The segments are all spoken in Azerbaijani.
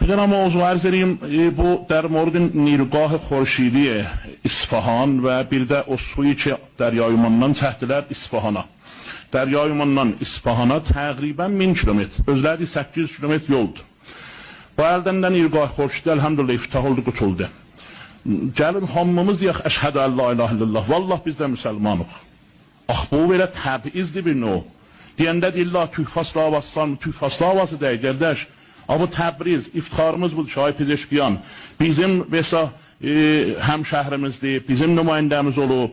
Bir dənə mövzu arz edeyim, bu در مورد نیروگاه خورشیدی اصفهان و bir də o suyu ki Dəryayımandan çəkdilər İsfahana. Dəryayımandan İsfahana təqribən 1000 kilometr, özləri 800 kilometr yoldur. Bu əldən də نیروگاه خورشیدی elhamdülillah iftah oldu, qutuldu. Gəlin hamımız deyək, əşhədə ən la ilahə illallah, vallah biz də müsəlmanıq. Ax, bu belə təbizdir bir növ. Deyəndə deyirlər, tühfaslı havasısan, tühfaslı havası deyək, qardaş. Ama Təbriz, iftiharımız budur, Şahi Pezeşkiyan. Bizim həmşəhrimizdir, bizim nümayəndəmiz olub.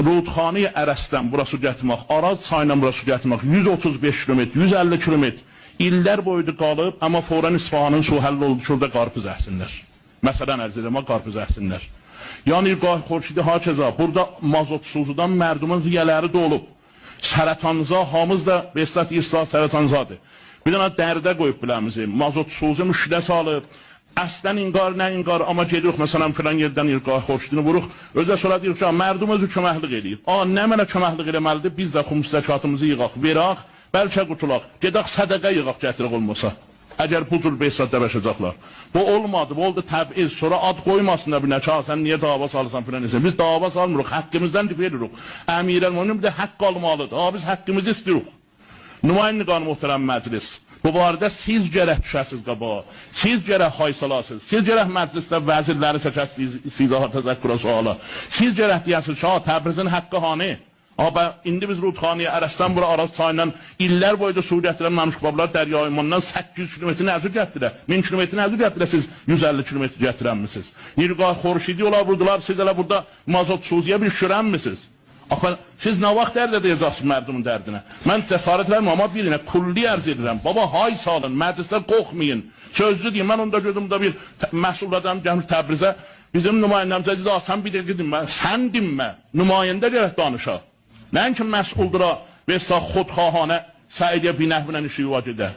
Rudxani Ərəsdən burası gətirmək, Araz çayla burası gətirmək, 135 kilometr, 150 kilometr. İllər boyudu qalıb, amma foran İsfahanın su həlli oldu, şurada qarpız əhsinlər. Məsələn, ərz edəm, qarpız əhsinlər. Yəni, Qah Xorşidi hakeza, burada mazotsuzludan mərdumun ziyələri də olub. Sərətanza, hamız da Beslət İslah sərətanzadır. Bir dənə dərdə qoyub biləmizi, mazotsuzu müşkilə salıb, əslən inqar, nə inqar, amma gedirik, məsələn, filan yerdən İlqah Xorşidini vuruq, özə sonra deyirik ki, mərdum özü köməklik eləyib. Nə mənə köməklik eləməlidir, biz də xumüstəkatımızı yığaq, veraq, bəlkə qutulaq, gedək sədəqə yığaq gətirək olmasa. Əgər bu cür Beysəddə bəşəcəklər. Bu olmadı, bu oldu təbiz, sonra ad qoymasınlar bir nə ki, sən niyə dava salırsan filan esən. Biz dava salmırıq, haqqımızdan dif edirik. Əmirən onun bir də haqq almalıdır, biz haqqımızı istirik. Nümayəndə qanun muhterəm məclis. Bu barədə siz gərək düşəsiz qabağa, siz gərək haysalasınız, siz gərək məclisdə vəzirləri seçəsiniz, istizahat təzəkkürə suala. Siz gərək deyəsiniz ki, Təbrizin haqqı hani? İndi biz Rudxaniyə Ərəsdən bura Araz çayından illər boyunca su gətirənməmiş bablar Dəryayımandan 800 kilometr nəzir gətirə, 1000 kilometr nəzir gətirə, siz 150 kilometr gətirənmisiniz. Nirqah Xorşidi ola vurdular, siz elə burada mazot suziyə bir şürənmisiniz. Siz nə vaxt ərdə deyəcəksiniz mərdumun dərdinə? Mən cəsarətlərim, amma birinə kulli ərz edirəm. Baba, hay salın, məclislər qoxmayın. Sözlü deyim, mən onda gözümdə bir məsul adam gəlmiş Təbrizə, bizim nümayəndəmizə dedi, sən bir də dinmə, sən dinmə, nümayəndə gərək danışaq. Nəinki məsuldura və xodxahanə Səidiyyə binəhvinə işi yuva gedə.